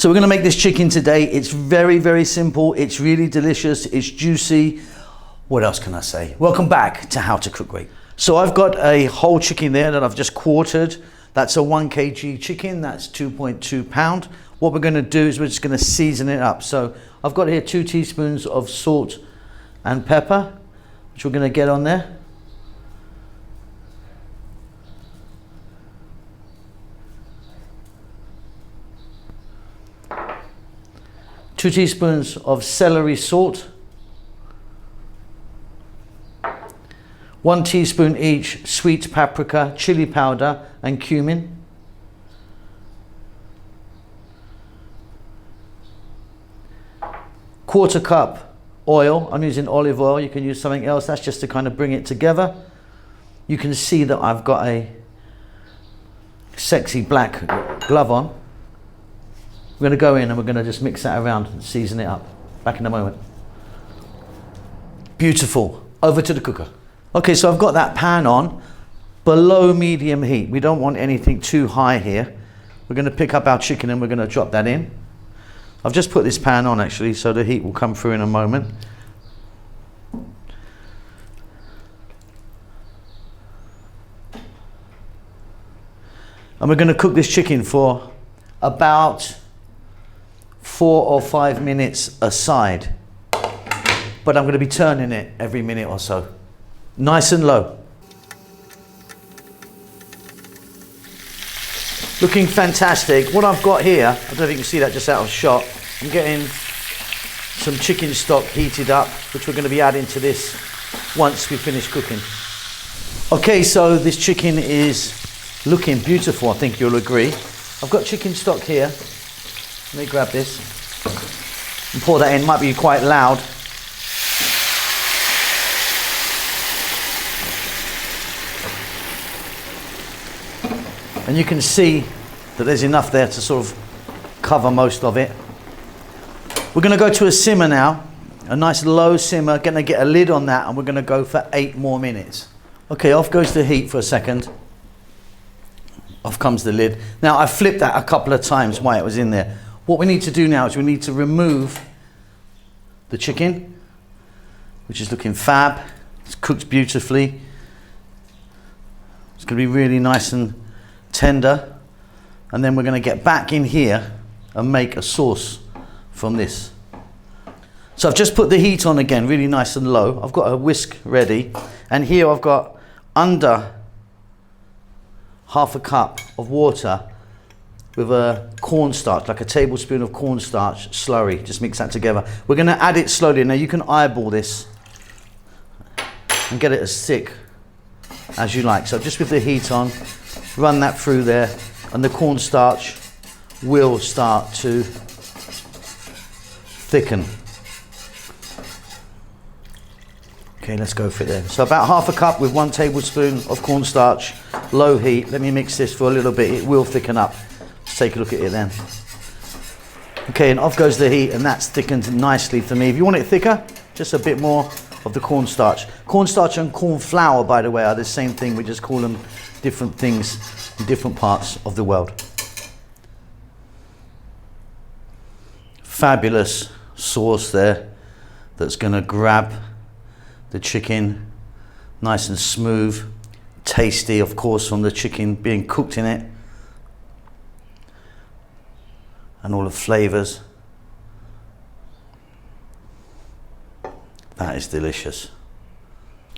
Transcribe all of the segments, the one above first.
So we're gonna make this chicken today. It's very, very simple. It's really delicious. It's juicy. What else can I say? Welcome back to How to Cook Great. So I've got a whole chicken there that I've just quartered. That's a 1 kg chicken. That's 2.2 pound. What we're gonna do is we're just gonna season it up. So I've got here 2 teaspoons of salt and pepper, which we're gonna get on there. Two teaspoons of celery salt, 1 teaspoon each sweet paprika, chili powder and cumin, quarter cup oil. I'm using olive oil, you can use something else, that's just to kind of bring it together. You can see that I've got a sexy black glove on. We're going to go in and we're going to just mix that around and season it up. Back in a moment. Beautiful. Over to the cooker. Okay, so I've got that pan on below medium heat. We don't want anything too high here. We're going to pick up our chicken and we're going to drop that in. I've just put this pan on actually, so the heat will come through in a moment. And we're going to cook this chicken for about 4 or 5 minutes aside, but I'm going to be turning it every minute or so, nice and low. Looking fantastic. What I've got here, I don't know if you can see that just out of shot, I'm getting some chicken stock heated up, which we're going to be adding to this once we finish cooking. Okay, so this chicken is looking beautiful, I think you'll agree. I've got chicken stock here. Let me grab this and pour that in. Might be quite loud. And you can see that there's enough there to sort of cover most of it. We're going to go to a simmer now, a nice low simmer. Going to get a lid on that and we're going to go for 8 more minutes. Okay, off goes the heat for a second. Off comes the lid. Now I flipped that a couple of times while it was in there. What we need to do now is we need to remove the chicken, which is looking fab. It's cooked beautifully. It's going to be really nice and tender. And then we're going to get back in here and make a sauce from this. So I've just put the heat on again, really nice and low. I've got a whisk ready. And here I've got under half a cup of water with a cornstarch, like a tablespoon of cornstarch slurry. Just mix that together. We're going to add it slowly. Now you can eyeball this and get it as thick as you like. So just with the heat on, run that through there and the cornstarch will start to thicken. Okay, let's go for it there. So about half a cup with 1 tablespoon of cornstarch, low heat. Let me mix this for a little bit. It will thicken up. Let's take a look at it then. Okay, and off goes the heat and that's thickened nicely for me. If you want it thicker, just a bit more of the cornstarch. Cornstarch and corn flour, by the way, are the same thing. We just call them different things in different parts of the world. Fabulous sauce there that's gonna grab the chicken nice and smooth, tasty of course from the chicken being cooked in it and all the flavors. That is delicious.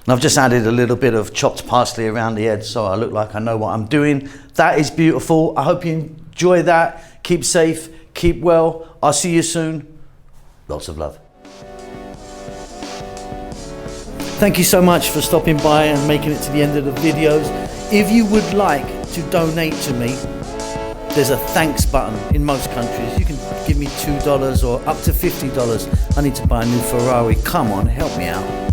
And I've just added a little bit of chopped parsley around the edge so I look like I know what I'm doing. That is beautiful. I hope you enjoy that. Keep safe, keep well. I'll see you soon. Lots of love. Thank you so much for stopping by and making it to the end of the videos. If you would like to donate to me, there's a thanks button in most countries. You can give me $2 or up to $50. I need to buy a new Ferrari. Come on, help me out.